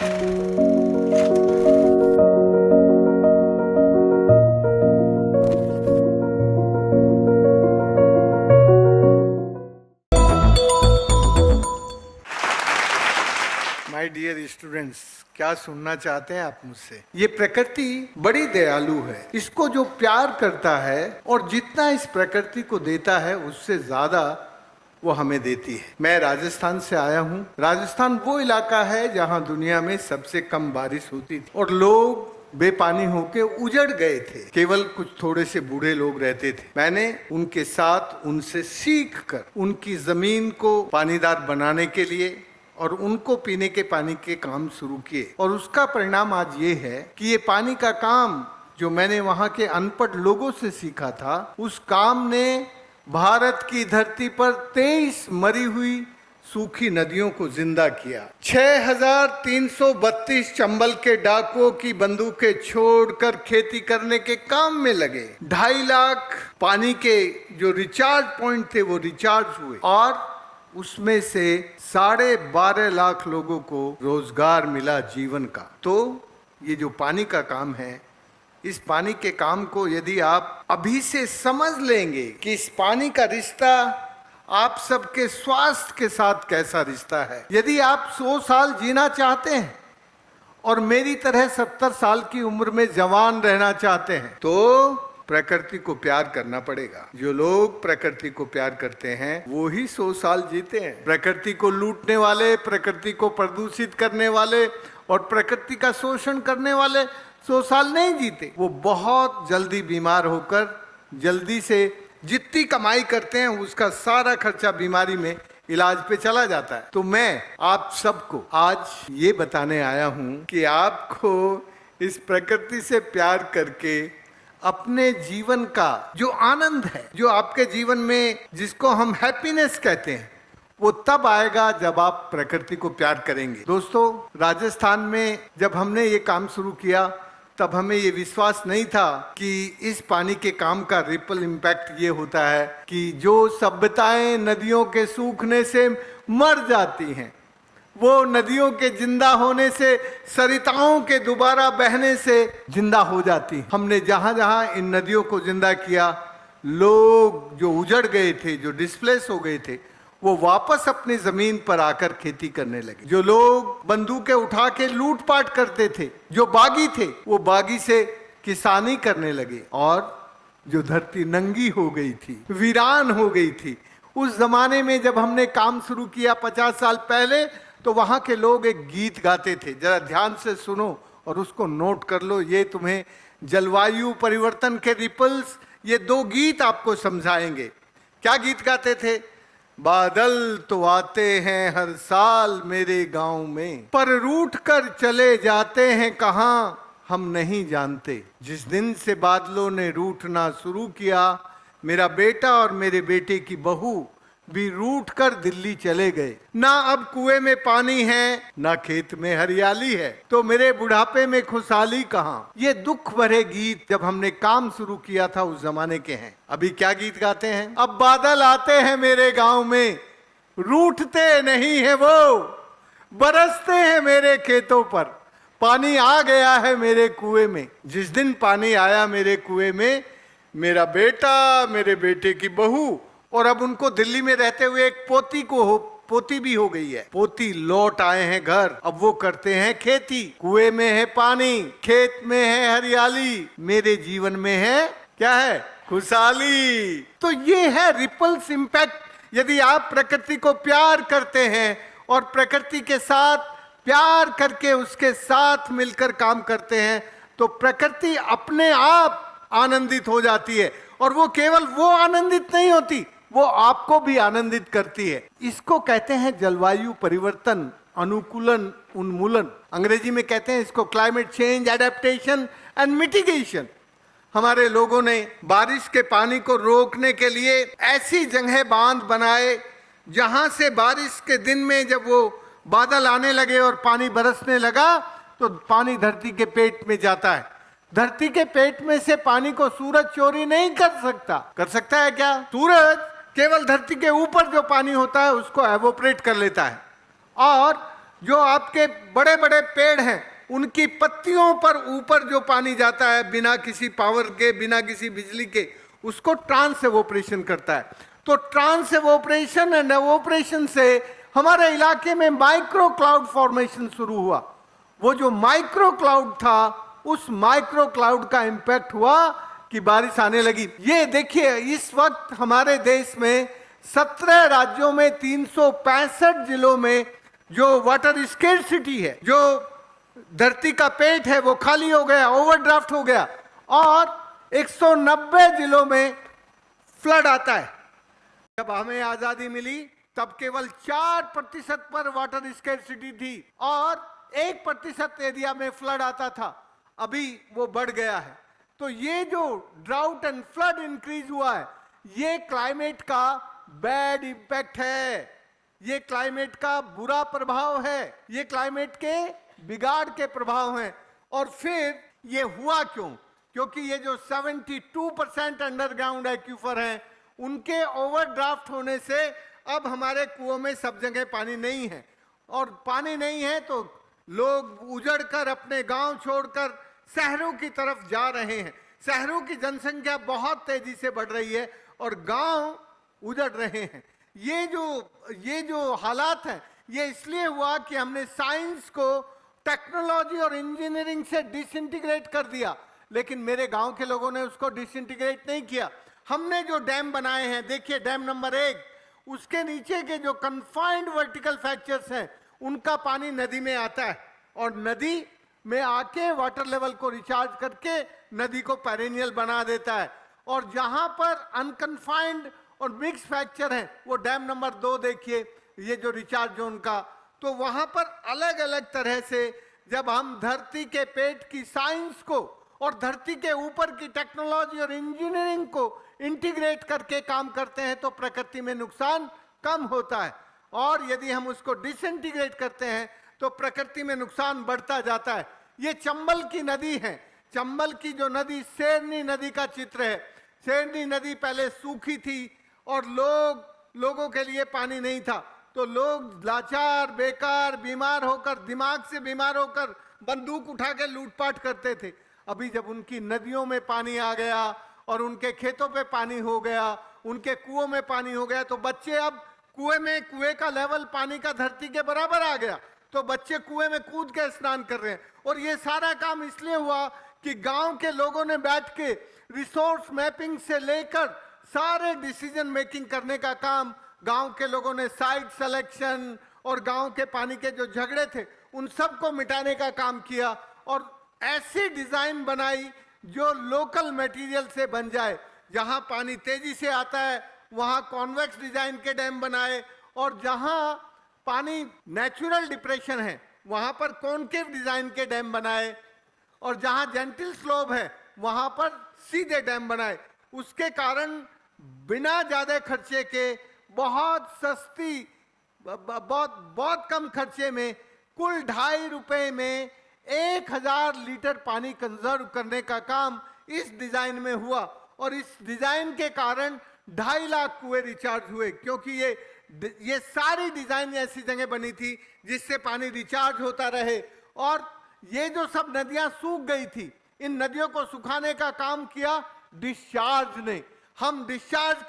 My dear students, क्या सुनना चाहते हैं आप मुझसे? ये प्रकृति बड़ी दयालु है। इसको जो प्यार करता है और जितना इस प्रकृति को देता है उससे ज्यादा वो हमें देती है। मैं राजस्थान से आया हूँ। राजस्थान वो इलाका है जहाँ दुनिया में सबसे कम बारिश होती थी और लोग बेपानी होके उजड़ गए थे। केवल कुछ थोड़े से बूढ़े लोग रहते थे। मैंने उनके साथ उनसे सीख कर उनकी जमीन को पानीदार बनाने के लिए और उनको पीने के पानी के काम शुरू किए और उसका परिणाम आज ये है कि ये पानी का काम जो मैंने वहाँ के अनपढ़ लोगों से सीखा था, उस काम ने भारत की धरती पर 23 मरी हुई सूखी नदियों को जिंदा किया। 6332 चंबल के डाकुओं की बंदूकें छोड़कर खेती करने के काम में लगे। 2.5 लाख पानी के जो रिचार्ज पॉइंट थे वो रिचार्ज हुए और उसमें से 12.5 लाख लोगों को रोजगार मिला जीवन का। तो ये जो पानी का काम है, इस पानी के काम को यदि आप अभी से समझ लेंगे कि इस पानी का रिश्ता आप सबके स्वास्थ्य के साथ कैसा रिश्ता है। यदि आप 100 साल जीना चाहते हैं और मेरी तरह 70 साल की उम्र में जवान रहना चाहते हैं तो प्रकृति को प्यार करना पड़ेगा। जो लोग प्रकृति को प्यार करते हैं वो ही 100 साल जीते हैं। प्रकृति को लूटने वाले, प्रकृति को प्रदूषित करने वाले और प्रकृति का शोषण करने वाले 100 साल नहीं जीते। वो बहुत जल्दी बीमार होकर जल्दी से जितनी कमाई करते हैं उसका सारा खर्चा बीमारी में इलाज पे चला जाता है। तो मैं आप सबको आज ये बताने आया हूँ कि आपको इस प्रकृति से प्यार करके अपने जीवन का जो आनंद है, जो आपके जीवन में जिसको हम हैप्पीनेस कहते हैं, वो तब आएगा जब आप प्रकृति को प्यार करेंगे। दोस्तों, राजस्थान में जब हमने ये काम शुरू किया तब हमें ये विश्वास नहीं था कि इस पानी के काम का रिपल इम्पैक्ट ये होता है कि जो सभ्यताएं नदियों के सूखने से मर जाती हैं, वो नदियों के जिंदा होने से, सरिताओं के दोबारा बहने से जिंदा हो जाती हैं। हमने जहां जहां इन नदियों को जिंदा किया, लोग जो उजड़ गए थे, जो डिस्प्लेस हो गए थे, वो वापस अपनी जमीन पर आकर खेती करने लगे। जो लोग बंदूकें उठा के लूटपाट करते थे, जो बागी थे, वो बागी से किसानी करने लगे और जो धरती नंगी हो गई थी, वीरान हो गई थी, उस जमाने में जब हमने काम शुरू किया 50 साल पहले, तो वहां के लोग एक गीत गाते थे। जरा ध्यान से सुनो और उसको नोट कर लो। ये तुम्हें जलवायु परिवर्तन के रिपल्स, ये 2 गीत आपको समझाएंगे। क्या गीत गाते थे? बादल तो आते हैं हर साल मेरे गांव में, पर रूठ कर चले जाते हैं कहां हम नहीं जानते। जिस दिन से बादलों ने रूठना शुरू किया, मेरा बेटा और मेरे बेटे की बहू भी रूठ कर दिल्ली चले गए। ना अब कुएं में पानी है, ना खेत में हरियाली है, तो मेरे बुढ़ापे में खुशहाली कहाँ। ये दुख भरे गीत जब हमने काम शुरू किया था उस जमाने के हैं। अभी क्या गीत गाते हैं? अब बादल आते हैं मेरे गांव में, रूठते नहीं है वो, बरसते हैं मेरे खेतों पर, पानी आ गया है मेरे कुएं में। जिस दिन पानी आया मेरे कुएं में, मेरा बेटा, मेरे बेटे की बहू और अब उनको दिल्ली में रहते हुए एक पोती भी हो गई है। पोती लौट आए हैं घर। अब वो करते हैं खेती। कुएं में है पानी, खेत में है हरियाली, मेरे जीवन में है क्या है? खुशहाली। तो ये है रिपल्स इम्पैक्ट। यदि आप प्रकृति को प्यार करते हैं और प्रकृति के साथ प्यार करके उसके साथ मिलकर काम करते हैं तो प्रकृति अपने आप आनंदित हो जाती है। और वो केवल वो आनंदित नहीं होती, वो आपको भी आनंदित करती है। इसको कहते हैं जलवायु परिवर्तन, अनुकूलन, उन्मूलन। अंग्रेजी में कहते हैं इसको climate change, adaptation and mitigation. हमारे लोगों ने बारिश के पानी को रोकने के लिए ऐसी जगह बांध बनाए जहां से बारिश के दिन में जब वो बादल आने लगे और पानी बरसने लगा तो पानी धरती के पेट में जाता है। धरती के पेट में से पानी को सूरज चोरी नहीं कर सकता। कर सकता है क्या? सूरज केवल धरती के ऊपर जो पानी होता है उसको एवोपरेट कर लेता है और जो आपके बड़े बड़े पेड़ हैं उनकी पत्तियों पर ऊपर जो पानी जाता है बिना किसी पावर के, बिना किसी बिजली के, उसको ट्रांस एवोपरेशन करता है। तो ट्रांस एवोपरेशन एंड एवोपरेशन से हमारे इलाके में माइक्रो क्लाउड फॉर्मेशन शुरू हुआ। वो जो माइक्रो क्लाउड था, उस माइक्रो क्लाउड का इंपैक्ट हुआ कि बारिश आने लगी। ये देखिए, इस वक्त हमारे देश में 17 राज्यों में 365 जिलों में जो वाटर स्केर्सिटी है, जो धरती का पेट है, वो खाली हो गया, ओवरड्राफ्ट हो गया, और 190 जिलों में फ्लड आता है। जब हमें आजादी मिली तब केवल 4% पर वाटर स्केर्सिटी थी और 1% एरिया में फ्लड आता था। अभी वो बढ़ गया है। तो ये जो ड्राउट एंड फ्लड इंक्रीज हुआ है, ये क्लाइमेट का बैड इंपैक्ट है, ये क्लाइमेट का बुरा प्रभाव है, ये क्लाइमेट के बिगाड़ के प्रभाव हैं। और फिर ये हुआ क्यों? क्योंकि ये जो 72% अंडरग्राउंड एक्यूफर हैं, उनके ओवरड्राफ्ट होने से अब हमारे कुओं में सब जगह पानी नहीं है, और पानी नहीं है तो लोग उजड़ कर अपने गांव छोड़कर शहरों की तरफ जा रहे हैं। शहरों की जनसंख्या बहुत तेजी से बढ़ रही है और गांव उजड़ रहे हैं। ये जो हालात है, ये इसलिए हुआ कि हमने साइंस को टेक्नोलॉजी और इंजीनियरिंग से डिसइंटीग्रेट कर दिया। लेकिन मेरे गांव के लोगों ने उसको डिसइंटीग्रेट नहीं किया। हमने जो डैम बनाए हैं, देखिए डैम नंबर 1, उसके नीचे के जो कन्फाइंड वर्टिकल फ्रैक्चर्स हैं, उनका पानी नदी में आता है और नदी में आके वाटर लेवल को रिचार्ज करके नदी को पेरेनियल बना देता है। और जहां पर अनकन्फाइंड और मिक्स फ्रैक्चर है, वो डैम नंबर 2 देखिए, ये जो रिचार्ज जोन का, तो वहां पर अलग अलग तरह से जब हम धरती के पेट की साइंस को और धरती के ऊपर की टेक्नोलॉजी और इंजीनियरिंग को इंटीग्रेट करके काम करते हैं तो प्रकृति में नुकसान कम होता है। और यदि हम उसको डिसइंटीग्रेट करते हैं तो प्रकृति में नुकसान बढ़ता जाता है। ये चंबल की नदी है। चंबल की जो नदी शेरनी नदी का चित्र है। शेरनी नदी पहले सूखी थी और लोगों के लिए पानी नहीं था, तो लोग लाचार, बेकार, बीमार होकर, दिमाग से बीमार होकर बंदूक उठा के लूटपाट करते थे। अभी जब उनकी नदियों में पानी आ गया और उनके खेतों पे पानी हो गया, उनके कुओं में पानी हो गया, तो बच्चे अब कुएं का लेवल पानी का धरती के बराबर आ गया, तो बच्चे कुएं में कूद के स्नान कर रहे हैं। और ये सारा काम इसलिए हुआ कि गांव के लोगों ने बैठ के रिसोर्स मैपिंग से लेकर सारे डिसीजन मेकिंग करने का काम गांव के लोगों ने, साइट सिलेक्शन और गांव के पानी के जो झगड़े थे उन सब को मिटाने का काम किया और ऐसी डिजाइन बनाई जो लोकल मटेरियल से बन जाए। जहां पानी तेजी से आता है वहां कॉन्वेक्स डिजाइन के डैम बनाए, और जहां पानी नेचुरल डिप्रेशन है वहां पर कॉनकेव डिजाइन के डैम बनाए, और जहां जेंटल स्लोप है वहां पर सीधे डैम बनाए। उसके कारण बिना ज्यादा खर्चे के, बहुत सस्ती, बहुत कम खर्चे में, कुल 2.5 रुपए में 1000 लीटर पानी कंजर्व करने का काम इस डिजाइन में हुआ। और इस डिजाइन के कारण 2.5 लाख कुएं रिचार्ज हुए, क्योंकि ये सारी डिजाइन ऐसी जगह बनी थी जिससे पानी रिचार्ज होता रहे। और ये जो सब नदियां सूख गई थी, इन नदियों को सुखाने का काम किया डिस्चार्ज ने। हम डिस्चार्ज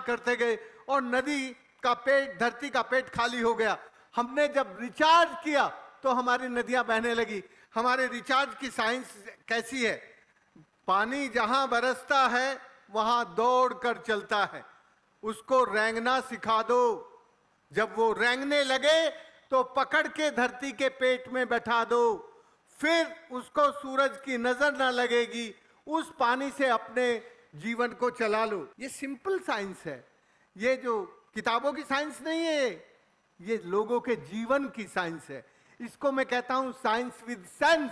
करते गए और नदी का पेट, धरती का पेट खाली हो गया। हमने जब रिचार्ज किया तो हमारी नदियां बहने लगी। हमारे रिचार्ज की साइंस कैसी है? पानी जहां बरसता है वहां दौड़ कर चलता है। उसको रेंगना सिखा दो। जब वो रेंगने लगे तो पकड़ के धरती के पेट में बैठा दो, फिर उसको सूरज की नजर ना लगेगी, उस पानी से अपने जीवन को चला लो। ये सिंपल साइंस है। ये जो किताबों की साइंस नहीं है, ये लोगों के जीवन की साइंस है। इसको मैं कहता हूं science with sense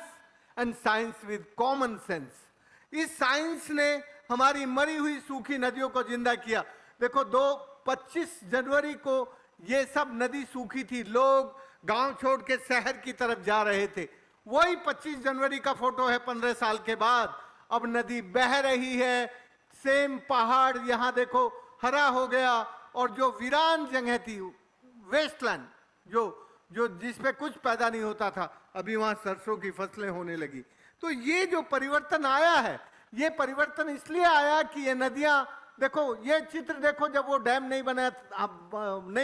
and science with common sense. इस साइंस ने हमारी मरी हुई सूखी नदियों को जिंदा किया। देखो 25 जनवरी को ये सब नदी सूखी थी, लोग गांव छोड़ के शहर की तरफ जा रहे थे। वही 25 जनवरी का फोटो है 15 साल के बाद। अब नदी बह रही है, सेम पहाड़ यहां देखो हरा हो गया, और जो वीरान जगह थी, वेस्टलैंड, जो जो जिस पे कुछ पैदा नहीं होता था, अभी वहां सरसों की फसलें होने लगी। तो ये जो परिवर्तन आया है, ये परिवर्तन इसलिए आया कि ये नदियां, देखो ये चित्र देखो, जब वो डैम नहीं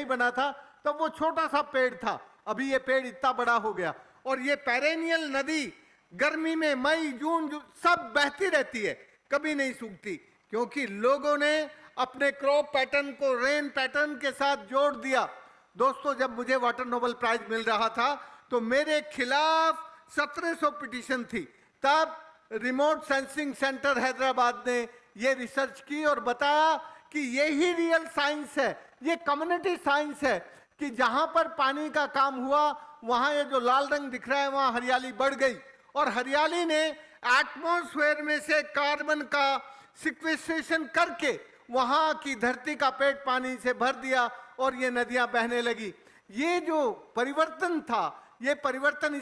बना था तब वो छोटा सा पेड़ था, अभी ये पेड़ इतना बड़ा हो गया। और ये पेरेनियल नदी गर्मी में मई जून सब बहती रहती है, कभी नहीं सूखती, क्योंकि लोगों ने अपने क्रॉप पैटर्न को रेन पैटर्न के साथ जोड़ दिया। दोस्तों, जब मुझे वाटर नोबेल प्राइज मिल रहा था तो मेरे खिलाफ 1700 पिटीशन थी। तब रिमोट सेंसिंग सेंटर हैदराबाद ने ये रिसर्च की और बताया कि यही रियल साइंस है, ये कम्युनिटी साइंस है, कि जहां पर पानी का काम हुआ वहां ये जो लाल रंग दिख रहा है वहां हरियाली बढ़ गई। और हरियाली ने एटमॉस्फेयर में से कार्बन का सिक्वेस्ट्रेशन करके वहां की धरती का पेट पानी से भर दिया और ये नदियां बहने लगी। ये जो परिवर्तन था, ये परिवर्तन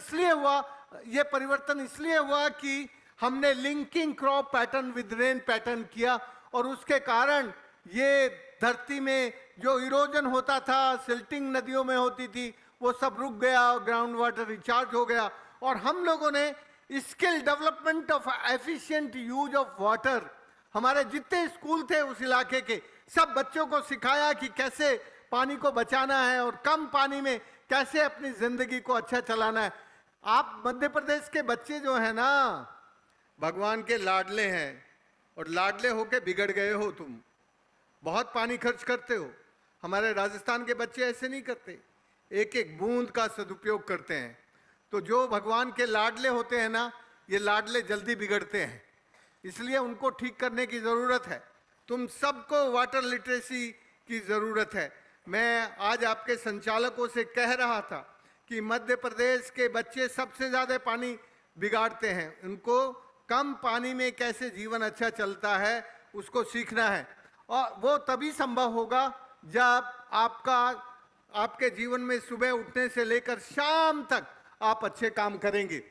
इसलिए हुआ कि हमने linking crop pattern with rain pattern किया, और उसके कारण ये धरती में जो इरोजन होता था, सिल्टिंग नदियों में होती थी, वो सब रुक गया, ग्राउंड वाटर रिचार्ज हो गया। और हम लोगों ने skill development of efficient use of water, हमारे जितने स्कूल थे उस इलाके के सब बच्चों को सिखाया कि कैसे पानी को बचाना है और कम पानी में कैसे अपनी जिंदगी को अच्छा चलाना है। आप मध्य प्रदेश के बच्चे जो है ना, भगवान के लाडले हैं, और लाडले होके बिगड़ गए हो तुम, बहुत पानी खर्च करते हो। हमारे राजस्थान के बच्चे ऐसे नहीं करते, एक एक बूंद का सदुपयोग करते हैं। तो जो भगवान के लाडले होते हैं ना, ये लाडले जल्दी बिगड़ते हैं, इसलिए उनको ठीक करने की ज़रूरत है। तुम सबको वाटर लिटरेसी की ज़रूरत है। मैं आज आपके संचालकों से कह रहा था कि मध्य प्रदेश के बच्चे सबसे ज़्यादा पानी बिगाड़ते हैं, उनको कम पानी में कैसे जीवन अच्छा चलता है उसको सीखना है। और वो तभी संभव होगा जब आपके जीवन में सुबह उठने से लेकर शाम तक आप अच्छे काम करेंगे।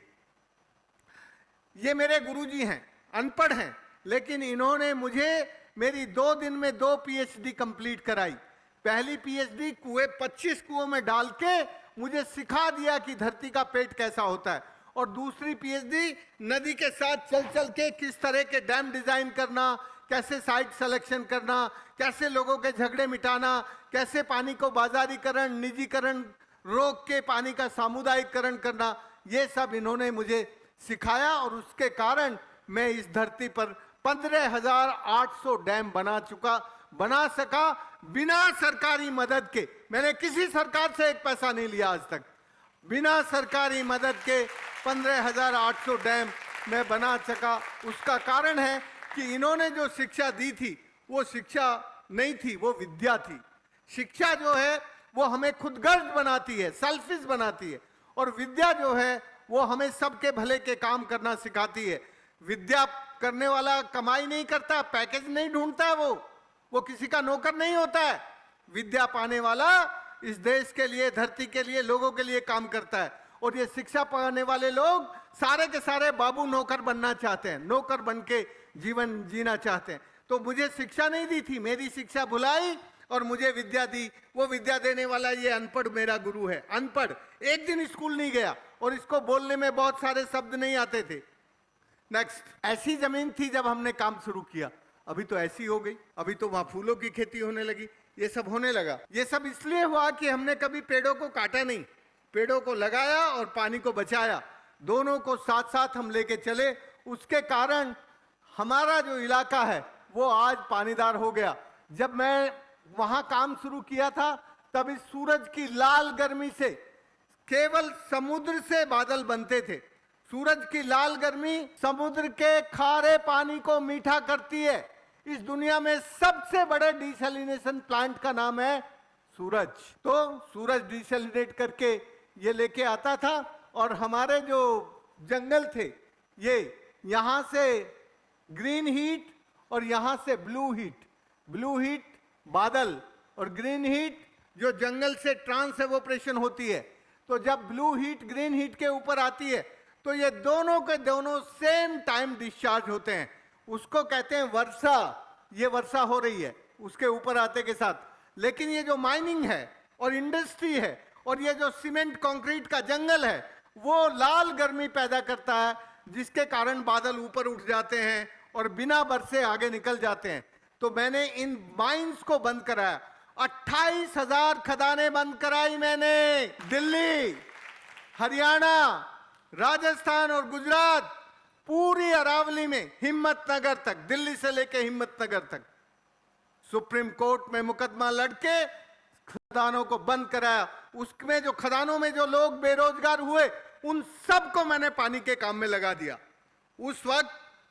ये मेरे गुरुजी हैं, अनपढ़ हैं, लेकिन इन्होंने मुझे मेरी 2 दिन में 2 पीएचडी कंप्लीट कराई। पहली पीएचडी 25 कुओं में डाल के मुझे सिखा दिया कि धरती का पेट कैसा होता है, और दूसरी पीएचडी नदी के साथ चल चल के किस तरह के डैम डिजाइन करना, कैसे साइट सिलेक्शन करना, कैसे लोगों के झगड़े मिटाना, कैसे पानी को बाजारीकरण, निजीकरण रोक के पानी का सामुदायिकरण करना, ये सब इन्होंने मुझे सिखाया। और उसके कारण मैं इस धरती पर 15,800 डैम बना सका बिना सरकारी मदद के। मैंने किसी सरकार से एक पैसा नहीं लिया आज तक, बिना सरकारी मदद के 15,800 डैम मैं बना सका। उसका कारण है कि इन्होंने जो शिक्षा दी थी वो शिक्षा नहीं थी, वो विद्या थी। शिक्षा जो है वो हमें खुदगर्ज बनाती है, सेल्फिश बनाती है, और विद्या जो है वो हमें सबके भले के काम करना सिखाती है। विद्या करने वाला कमाई नहीं करता, पैकेज नहीं ढूंढता है, वो किसी का नौकर नहीं होता है। विद्या पाने वाला इस देश के लिए, धरती के लिए, लोगों के लिए काम करता है। और ये शिक्षा पाने वाले लोग सारे के सारे बाबू नौकर बनना चाहते हैं, नौकर बन के जीवन जीना चाहते हैं। तो मुझे शिक्षा नहीं दी थी, मेरी शिक्षा भुलाई और मुझे विद्या दी। वो विद्या देने वाला ये अनपढ़ मेरा गुरु है, अनपढ़, एक दिन स्कूल नहीं गया और इसको बोलने में बहुत सारे शब्द नहीं आते थे। नेक्स्ट, ऐसी जमीन थी जब हमने काम शुरू किया, अभी तो ऐसी हो गई, अभी तो वहां फूलों की खेती होने लगी, ये सब होने लगा। ये सब इसलिए हुआ कि हमने कभी पेड़ों को काटा नहीं, पेड़ों को लगाया और पानी को बचाया, दोनों को साथ साथ हम लेके चले। उसके कारण हमारा जो इलाका है वो आज पानीदार हो गया। जब मैं वहां काम शुरू किया था तब इस सूरज की लाल गर्मी से केवल समुद्र से बादल बनते थे। सूरज की लाल गर्मी समुद्र के खारे पानी को मीठा करती है। इस दुनिया में सबसे बड़े डिसैलिनेशन प्लांट का नाम है सूरज। तो सूरज डिसैलिनेट करके ये लेके आता था, और हमारे जो जंगल थे ये यहां से ग्रीन हीट और यहां से ब्लू हीट बादल, और ग्रीन हीट जो जंगल से ट्रांस एवोपरेशन होती है। तो जब ब्लू हीट ग्रीन हीट के ऊपर आती है तो ये दोनों के दोनों सेम टाइम डिस्चार्ज होते हैं, उसको कहते हैं वर्षा। ये वर्षा हो रही है उसके ऊपर आते के साथ। लेकिन ये जो माइनिंग है और इंडस्ट्री है और ये जो सीमेंट कंक्रीट का जंगल है वो लाल गर्मी पैदा करता है, जिसके कारण बादल ऊपर उठ जाते हैं और बिना बरसे आगे निकल जाते हैं। तो मैंने इन माइंस को बंद कराया, 28,000 खदानें बंद कराई मैंने। दिल्ली, हरियाणा, राजस्थान और गुजरात, पूरी अरावली में हिम्मतनगर तक, दिल्ली से लेके हिम्मतनगर तक सुप्रीम कोर्ट में मुकदमा लड़के खदानों को बंद कराया। उसमें जो खदानों में जो लोग बेरोजगार हुए उन सबको मैंने पानी के काम में लगा दिया। उस वक्त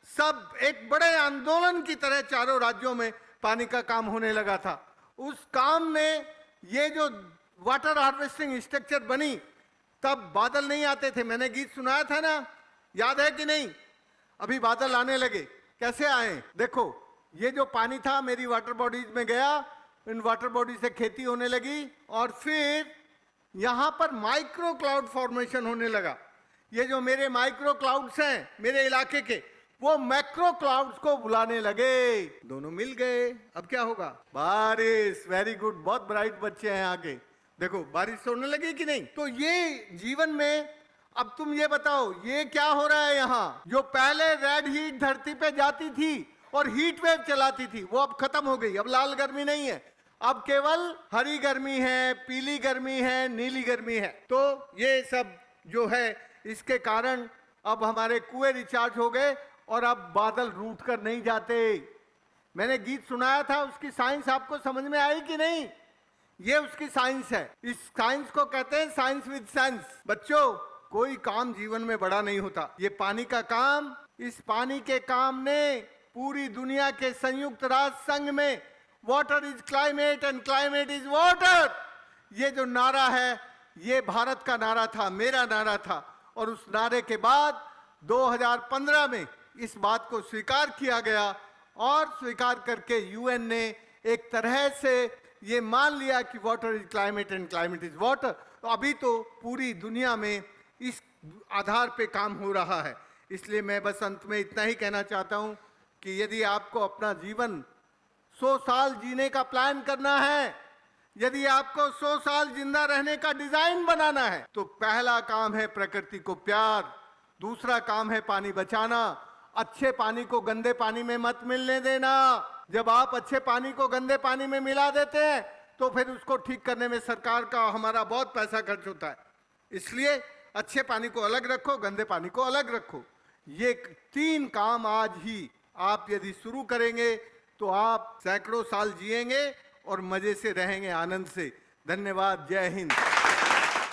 सब एक बड़े आंदोलन की तरह चारों राज्यों में पानी का काम होने लगा था। उस काम में ये जो वाटर हार्वेस्टिंग स्ट्रक्चर बनी, तब बादल नहीं आते थे। मैंने गीत सुनाया था ना, याद है कि नहीं? अभी बादल आने लगे। कैसे आए? देखो, ये जो पानी था मेरी वाटर बॉडीज में गया, इन वाटर बॉडी से खेती होने लगी और फिर यहां पर माइक्रो क्लाउड फॉर्मेशन होने लगा। ये जो मेरे माइक्रो क्लाउड्स हैं मेरे इलाके के, वो मैक्रो क्लाउड्स को बुलाने लगे, दोनों मिल गए। अब क्या होगा? बारिश। वेरी गुड, बहुत ब्राइट बच्चे हैं आगे। देखो बारिश होने लगी कि नहीं? तो ये जीवन में, अब तुम ये बताओ ये क्या हो रहा है यहाँ? जो पहले रेड हीट धरती पे जाती थी और हीट वेव चलाती थी, वो अब खत्म हो गई। अब लाल गर्मी नहीं है, अब केवल हरी गर्मी है, पीली गर्मी है, नीली गर्मी है। तो ये सब जो है, इसके कारण अब हमारे कुएं रिचार्ज हो गए और अब बादल रूठ कर नहीं जाते। मैंने गीत सुनाया था, उसकी साइंस आपको समझ में आई कि नहीं? ये उसकी साइंस है। इस साइंस को कहते हैं साइंस विद सेंस। बच्चों, कोई काम जीवन में बड़ा नहीं होता। ये पानी का काम, इस पानी के काम ने पूरी दुनिया के संयुक्त राष्ट्र संघ में water is climate and climate is water, ये जो नारा है, ये भारत का नारा था, मेरा नारा था। और उस नारे के बाद 2015 में इस बात को स्वीकार किया गया और स्वीकार करके यूएन ने एक तरह से ये मान लिया कि water is climate and climate is water. तो अभी तो पूरी दुनिया में इस आधार पे काम हो रहा है। इसलिए मैं बस अंत में इतना ही कहना चाहता हूं कि यदि आपको अपना जीवन 100 साल जीने का प्लान करना है, यदि आपको 100 साल जिंदा रहने का डिजाइन बनाना है, तो पहला काम है प्रकृति को प्यार, दूसरा काम है पानी बचाना। अच्छे पानी को गंदे पानी में मत मिलने देना। जब आप अच्छे पानी को गंदे पानी में मिला देते हैं तो फिर उसको ठीक करने में सरकार का, हमारा बहुत पैसा खर्च होता है। इसलिए अच्छे पानी को अलग रखो, गंदे पानी को अलग रखो। ये 3 काम आज ही आप यदि शुरू करेंगे तो आप सैकड़ों साल जिएंगे और मजे से रहेंगे, आनंद से। धन्यवाद। जय हिंद।